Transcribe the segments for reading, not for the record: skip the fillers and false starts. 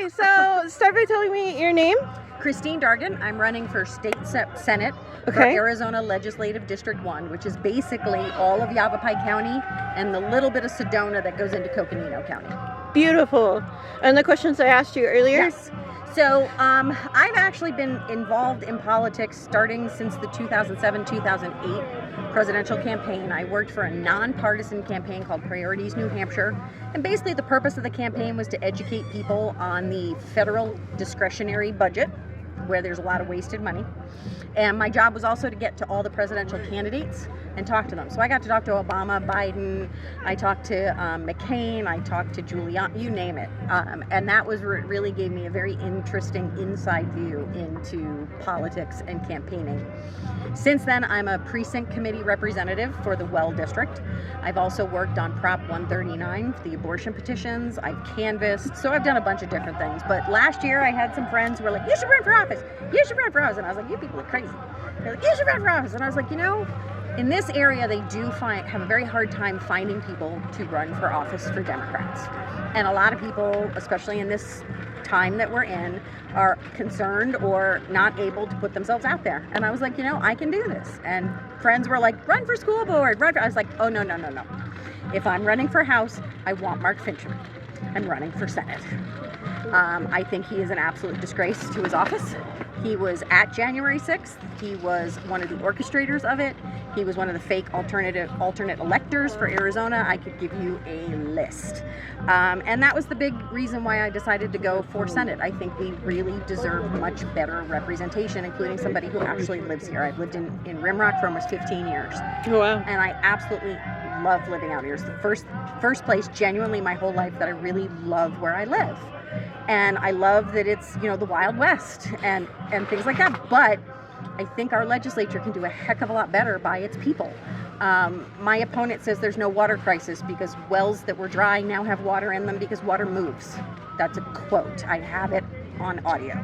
Okay, so start by telling me your name. Christine Dargon. I'm running for State Senate for Okay. Arizona Legislative District 1, which is basically all of Yavapai County and the little bit of Sedona that goes into Coconino County. Beautiful. And the questions I asked you earlier? Yes. So I've actually been involved in politics starting since the 2007-2008 presidential campaign. I worked for a nonpartisan campaign called Priorities New Hampshire. And basically the purpose of the campaign was to educate people on the federal discretionary budget, where there's a lot of wasted money. And my job was also to get to all the presidential candidates and talk to them. So I got to talk to Obama, Biden, I talked to McCain, I talked to Giuliani, you name it. And that was really gave me a very interesting inside view into politics and campaigning. Since then, I'm a precinct committee representative for the Well District. I've also worked on Prop 139, the abortion petitions. I've canvassed, so I've done a bunch of different things. But last year, I had some friends who were like, you should run for office. You should run for office. And I was like, you people are crazy. They're like, you should run for office. And I was like, you know, in this area, they do have a very hard time finding people to run for office for Democrats. And a lot of people, especially in this time that we're in, are concerned or not able to put themselves out there. And I was like, you know, I can do this. And friends were like, run for school board, I was like, oh, no. If I'm running for House, I want Mark Fincham. I'm running for Senate. I think he is an absolute disgrace to his office. He was at January 6th. He was one of the orchestrators of it. He was one of the fake alternate electors for Arizona. I could give you a list. And that was the big reason why I decided to go for Senate. I think we really deserve much better representation, including somebody who actually lives here. I've lived in Rimrock for almost 15 years. Oh, wow. And I absolutely love living out here. It's the first place genuinely my whole life that I really love where I live. And I love that it's, you know, the Wild West and things like that. But I think our legislature can do a heck of a lot better by its people. My opponent says there's no water crisis because wells that were dry now have water in them because water moves. That's a quote. I have it on audio.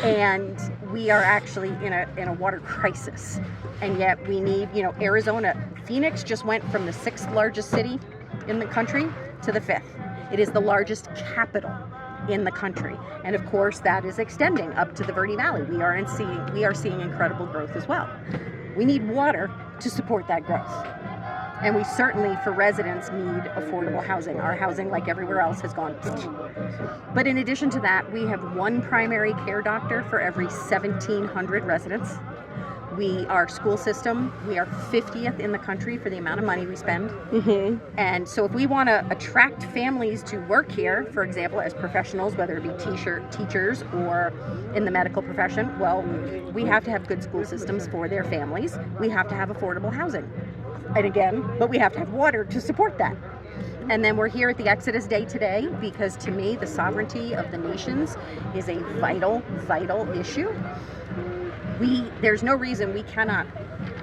And we are actually in a water crisis. And yet we need, you know, Arizona. Phoenix just went from the 6th largest city in the country to the 5th. It is the largest capital in the country. And of course, that is extending up to the Verde Valley. We are seeing incredible growth as well. We need water to support that growth. And we certainly, for residents, need affordable housing. Our housing, like everywhere else, has gone. But in addition to that, we have one primary care doctor for every 1,700 residents. Our school system, we are 50th in the country for the amount of money we spend. Mm-hmm. And so if we want to attract families to work here, for example, as professionals, whether it be teachers or in the medical profession, well, we have to have good school systems for their families. We have to have affordable housing. And again, but we have to have water to support that. And then we're here at the Exodus Day today because to me, the sovereignty of the nations is a vital, vital issue. There's no reason we cannot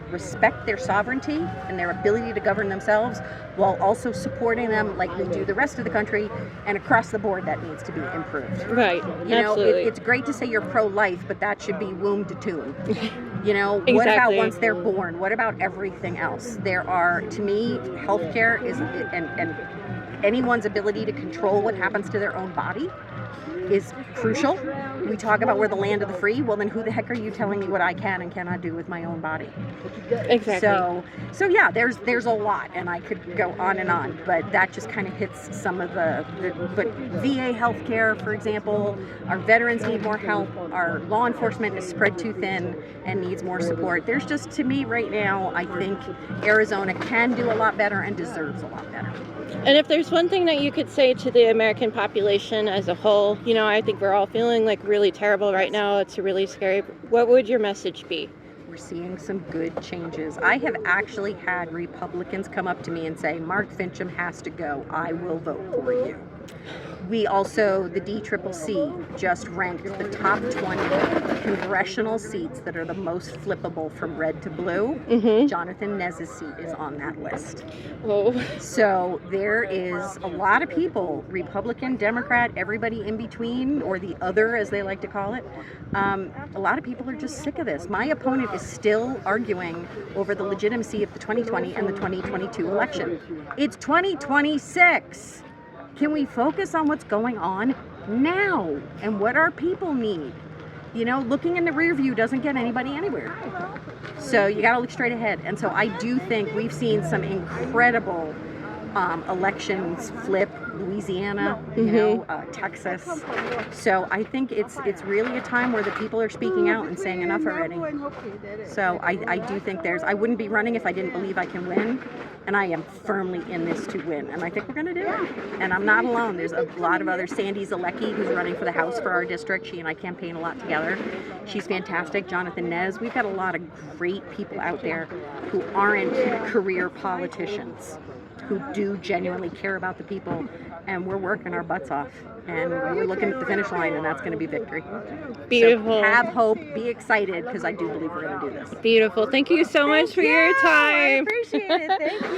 respect their sovereignty and their ability to govern themselves while also supporting them like we do the rest of the country, and across the board that needs to be improved. Right, you absolutely. know, it's great to say you're pro-life, but that should be womb to tomb. You know, Exactly. What about once they're born? What about everything else? To me, healthcare is, and anyone's ability to control what happens to their own body is crucial. We talk about we're the land of the free. Well, then who the heck are you telling me what I can and cannot do with my own body? Exactly. So yeah, there's a lot, and I could go on and on, but that just kind of hits some of but VA healthcare, for example, our veterans need more help. Our law enforcement is spread too thin and needs more support. There's just, to me right now, I think Arizona can do a lot better and deserves a lot better. And if there's one thing that you could say to the American population as a whole, you know, I think we're all feeling like really terrible right now. It's really scary. What would your message be? We're seeing some good changes. I have actually had Republicans come up to me and say, Mark Fincham has to go. I will vote for you. We also, the DCCC just ranked the top 20 congressional seats that are the most flippable from red to blue. Mm-hmm. Jonathan Nez's seat is on that list. Oh. So there is a lot of people, Republican, Democrat, everybody in between, or the other as they like to call it. A lot of people are just sick of this. My opponent is still arguing over the legitimacy of the 2020 and the 2022 election. It's 2026. Can we focus on what's going on now and what our people need? You know, looking in the rear view doesn't get anybody anywhere. So you got to look straight ahead. And so I do think we've seen some incredible elections flip. Louisiana, you know, Texas. So I think it's really a time where the people are speaking out and saying enough already. So I do think I wouldn't be running if I didn't believe I can win, and I am firmly in this to win, and I think we're going to do it. And I'm not alone. There's a lot of other. Sandy Zalecki, who's running for the House for our district. She and I campaign a lot together. She's fantastic. Jonathan Nez. We've got a lot of great people out there who aren't career politicians, who do genuinely care about the people, and we're working our butts off, and we're looking at the finish line, and that's going to be victory. Beautiful. So have hope, be excited, because I do believe we're going to do this. Beautiful. Thank you so much for your time. I appreciate it. Thank you.